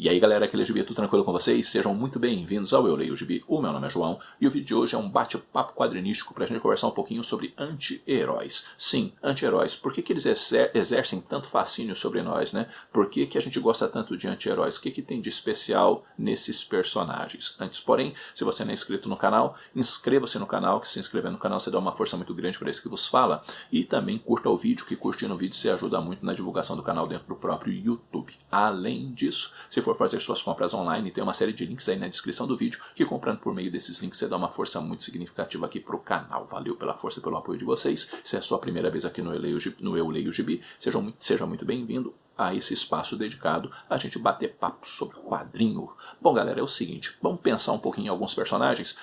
E aí galera, aquele é Gibi, tudo tranquilo com vocês? Sejam muito bem-vindos ao Eu Leio o Gibi. O meu nome é João e o vídeo de hoje é um bate-papo quadrinístico pra gente conversar um pouquinho sobre anti-heróis. Sim, anti-heróis. Por que eles exercem tanto fascínio sobre nós, né? Por que a gente gosta tanto de anti-heróis? O que tem de especial nesses personagens? Antes, porém, se você não é inscrito no canal, inscreva-se no canal, que se inscrever no canal você dá uma força muito grande para esse que vos fala. E também curta o vídeo, que curtindo o vídeo você ajuda muito na divulgação do canal dentro do próprio YouTube. Além disso, se for fazer suas compras online, tem uma série de links aí na descrição do vídeo, que comprando por meio desses links você dá uma força muito significativa aqui pro canal. Valeu pela força e pelo apoio de vocês. Se é a sua primeira vez aqui no Eu Leio o Gibi, seja muito bem-vindo a esse espaço dedicado a gente bater papo sobre quadrinho. Bom galera, é o seguinte, vamos pensar um pouquinho em alguns personagens.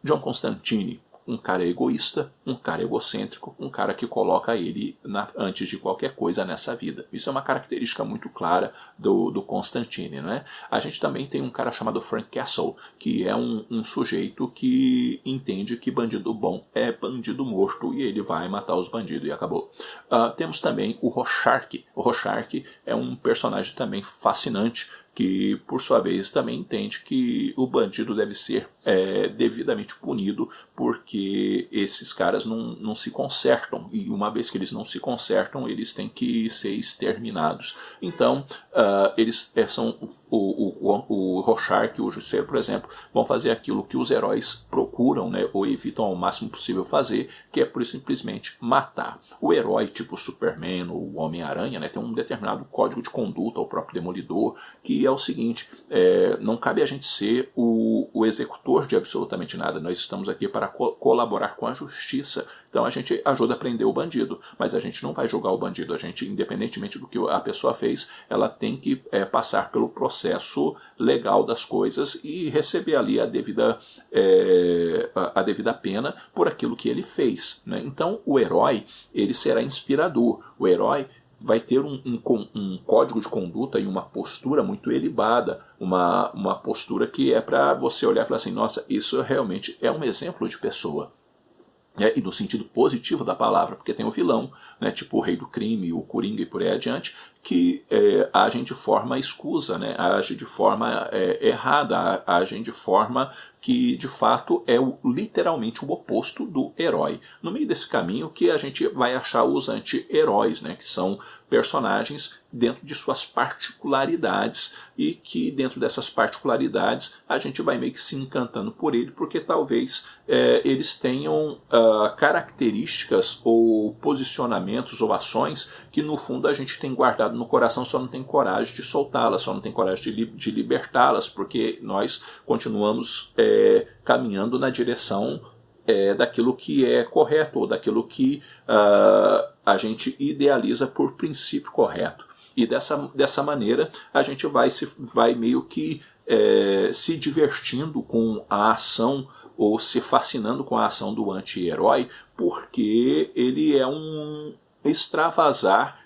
John Constantine, um cara egoísta, um cara egocêntrico, um cara que coloca ele antes de qualquer coisa nessa vida. Isso é uma característica muito clara do Constantine, né? A gente também tem um cara chamado Frank Castle, que é um sujeito que entende que bandido bom é bandido morto e ele vai matar os bandidos e acabou. Temos também o Rorschach. O Rorschach é um personagem também fascinante, que por sua vez também entende que o bandido deve ser devidamente punido, porque esses caras não se consertam, e uma vez que eles não se consertam, eles têm que ser exterminados. Então, eles são o Rorschach e o Justiceiro, por exemplo, vão fazer aquilo que os heróis procuram, né, ou evitam ao máximo possível fazer, que é por simplesmente matar. O herói, tipo Superman ou o Homem-Aranha, né, tem um determinado código de conduta, o próprio Demolidor, que é o seguinte, não cabe a gente ser o executor de absolutamente nada, nós estamos aqui para colaborar com a justiça. Então a gente ajuda a prender o bandido, mas a gente não vai julgar o bandido. A gente, independentemente do que a pessoa fez, ela tem que passar pelo processo legal das coisas e receber ali a devida pena por aquilo que ele fez, né? Então o herói, ele será inspirador. O herói vai ter um código de conduta e uma postura muito elevada, uma postura que é para você olhar e falar assim, nossa, isso realmente é um exemplo de pessoa. E no sentido positivo da palavra, porque tem o vilão, né, tipo o Rei do Crime, o Coringa e por aí adiante, que agem de forma escusa, né, agem de forma errada, agem de forma que de fato é literalmente o oposto do herói. No meio desse caminho que a gente vai achar os anti-heróis, né, que são personagens dentro de suas particularidades e que dentro dessas particularidades a gente vai meio que se encantando por ele, porque talvez eles tenham características ou posicionamentos ou ações que no fundo a gente tem guardado no coração, só não tem coragem de soltá-las, só não tem coragem de libertá-las, porque nós continuamos caminhando na direção daquilo que é correto, ou daquilo que a gente idealiza por princípio correto. E dessa maneira a gente vai meio que se divertindo com a ação, ou se fascinando com a ação do anti-herói, porque ele é um extravasar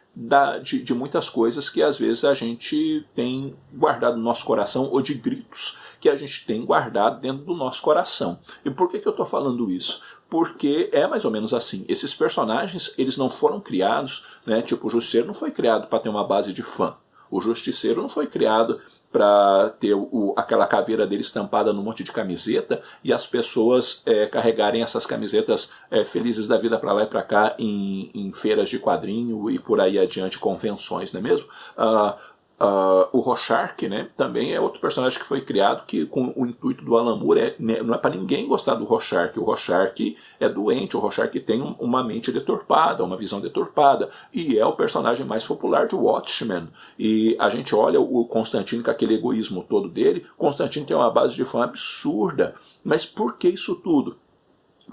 de muitas coisas que às vezes a gente tem guardado no nosso coração, ou de gritos que a gente tem guardado dentro do nosso coração. E por que eu estou falando isso? Porque é mais ou menos assim, esses personagens, eles não foram criados, né, tipo o Justiceiro não foi criado para ter uma base de fã, o Justiceiro não foi criado para ter aquela caveira dele estampada num monte de camiseta e as pessoas carregarem essas camisetas felizes da vida para lá e para cá em feiras de quadrinho e por aí adiante, convenções, não é mesmo? O Rorschach, né, também é outro personagem que foi criado que com o intuito do Alan Moore não é para ninguém gostar do Rorschach. O Rorschach é doente, o Rorschach tem uma mente deturpada, uma visão deturpada, e é o personagem mais popular de Watchmen. E a gente olha o Constantine com aquele egoísmo todo dele. Constantine tem uma base de fã absurda, mas por que isso tudo?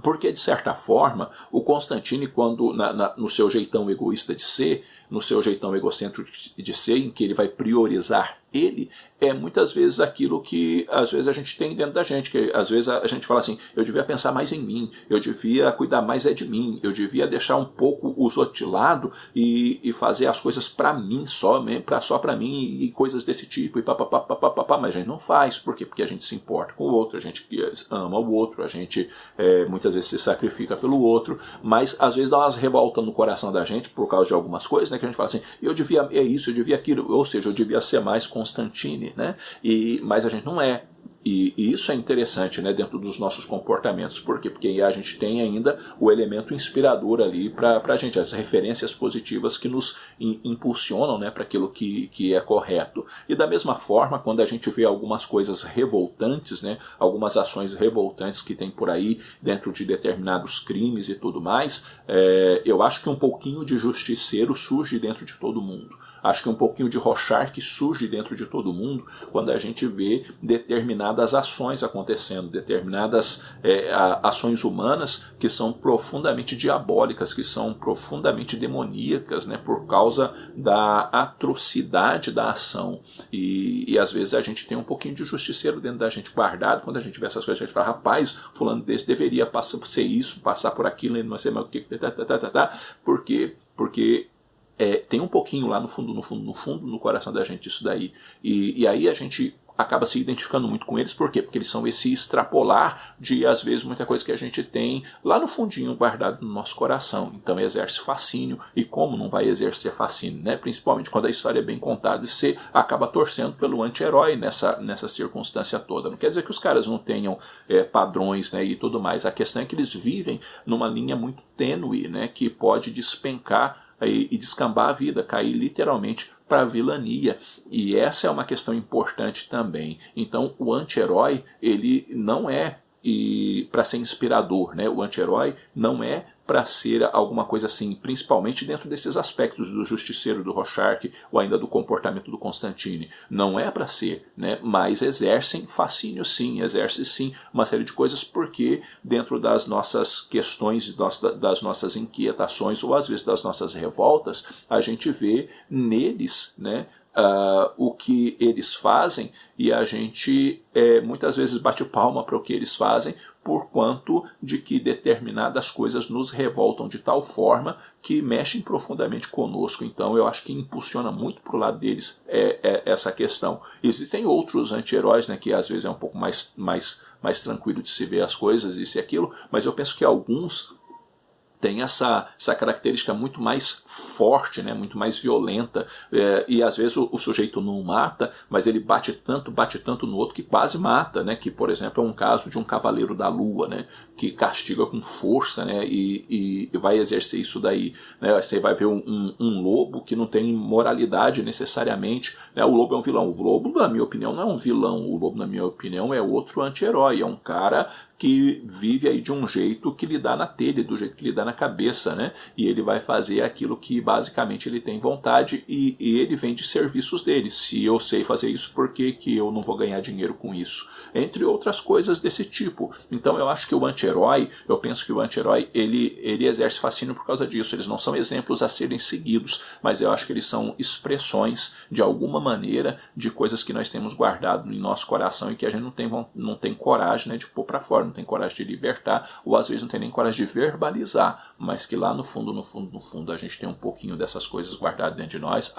Porque, de certa forma, o Constantine, quando no seu jeitão egoísta de ser, no seu jeitão egocêntrico de ser, em que ele vai priorizar ele, é muitas vezes aquilo que às vezes a gente tem dentro da gente, que às vezes a gente fala assim, eu devia pensar mais em mim, eu devia cuidar mais de mim, eu devia deixar um pouco os outros de lado e fazer as coisas para mim só, só para mim e coisas desse tipo, e papapá, mas a gente não faz, por quê? Porque a gente se importa com o outro, a gente ama o outro, a gente muitas vezes se sacrifica pelo outro, mas às vezes dá umas revoltas no coração da gente por causa de algumas coisas, né, que a gente fala assim, eu devia isso, eu devia aquilo, ou seja, eu devia ser mais Constantine, né? Mas a gente não é. E isso é interessante, né, dentro dos nossos comportamentos. Por quê? Porque a gente tem ainda o elemento inspirador ali para a gente, as referências positivas que nos impulsionam, né, para aquilo que é correto. E da mesma forma, quando a gente vê algumas coisas revoltantes, né, algumas ações revoltantes que tem por aí dentro de determinados crimes e tudo mais, eu acho que um pouquinho de justiceiro surge dentro de todo mundo. Acho que um pouquinho de Rorschach surge dentro de todo mundo quando a gente vê determinadas ações acontecendo, determinadas ações humanas que são profundamente diabólicas, que são profundamente demoníacas, né, por causa da atrocidade da ação. E às vezes a gente tem um pouquinho de justiceiro dentro da gente guardado. Quando a gente vê essas coisas, a gente fala, rapaz, fulano desse deveria passar por ser isso, passar por aquilo, não sei mais o que, Por quê? Porque tem um pouquinho lá no fundo, no coração da gente isso daí. E aí a gente acaba se identificando muito com eles. Por quê? Porque eles são esse extrapolar de, às vezes, muita coisa que a gente tem lá no fundinho guardado no nosso coração. Então exerce fascínio. E como não vai exercer fascínio, né? Principalmente quando a história é bem contada e você acaba torcendo pelo anti-herói nessa circunstância toda. Não quer dizer que os caras não tenham padrões, né, e tudo mais. A questão é que eles vivem numa linha muito tênue, né, que pode despencar e descambar a vida, cair literalmente para a vilania. E essa é uma questão importante também. Então o anti-herói, ele não é para ser inspirador, né? O anti-herói não é para ser alguma coisa assim, principalmente dentro desses aspectos do justiceiro, do Rorschach, ou ainda do comportamento do Constantine. Não é para ser, né? Mas exercem fascínio sim, exercem sim uma série de coisas, porque dentro das nossas questões, das nossas inquietações, ou às vezes das nossas revoltas, a gente vê neles, né, o que eles fazem, e a gente muitas vezes bate palma para o que eles fazem, por quanto de que determinadas coisas nos revoltam de tal forma que mexem profundamente conosco. Então eu acho que impulsiona muito para o lado deles essa questão. Existem outros anti-heróis, né, que às vezes é um pouco mais tranquilo de se ver as coisas, isso e aquilo, mas eu penso que alguns tem essa característica muito mais forte, né, muito mais violenta, e às vezes o sujeito não mata, mas ele bate tanto no outro que quase mata, né, que por exemplo é um caso de um Cavaleiro da Lua, né, que castiga com força, né, e vai exercer isso daí, né. Você vai ver um lobo que não tem moralidade necessariamente, né. O lobo é um vilão. O lobo, na minha opinião, não é um vilão. O lobo, na minha opinião, é outro anti-herói, é um cara que vive aí de um jeito que lhe dá na telha, do jeito que lhe dá na cabeça, né? E ele vai fazer aquilo que basicamente ele tem vontade, e ele vende serviços dele. Se eu sei fazer isso, por que eu não vou ganhar dinheiro com isso? Entre outras coisas desse tipo. Então eu acho que o anti-herói, eu penso que o anti-herói, ele exerce fascínio por causa disso. Eles não são exemplos a serem seguidos, mas eu acho que eles são expressões, de alguma maneira, de coisas que nós temos guardado em nosso coração e que a gente não tem coragem, né, de pôr para fora, não tem coragem de libertar, ou às vezes não tem nem coragem de verbalizar, mas que lá no fundo a gente tem um pouquinho dessas coisas guardadas dentro de nós.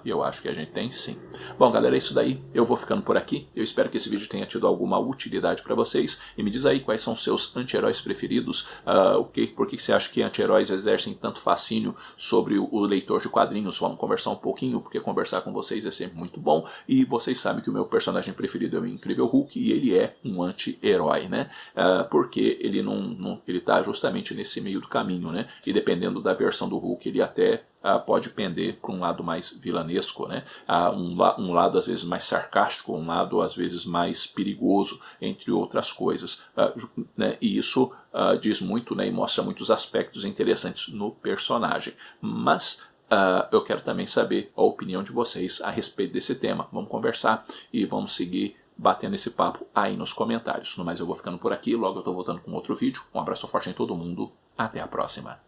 Eu acho que a gente tem sim. Bom, galera, é isso daí. Eu vou ficando por aqui. Eu espero que esse vídeo tenha tido alguma utilidade para vocês. E me diz aí quais são seus anti-heróis preferidos. Por que você acha que anti-heróis exercem tanto fascínio sobre o leitor de quadrinhos? Vamos conversar um pouquinho, porque conversar com vocês é sempre muito bom. E vocês sabem que o meu personagem preferido é o Incrível Hulk, e ele é um anti-herói, né? Porque ele ele tá justamente nesse meio do caminho, né? E dependendo da versão do Hulk, ele até pode pender para um lado mais vilanesco, né? Um lado às vezes mais sarcástico, um lado às vezes mais perigoso, entre outras coisas, né? E isso diz muito, né? E mostra muitos aspectos interessantes no personagem. Mas eu quero também saber a opinião de vocês a respeito desse tema. Vamos conversar e vamos seguir batendo esse papo aí nos comentários. No mais, eu vou ficando por aqui. Logo eu estou voltando com outro vídeo. Um abraço forte em todo mundo. Até a próxima.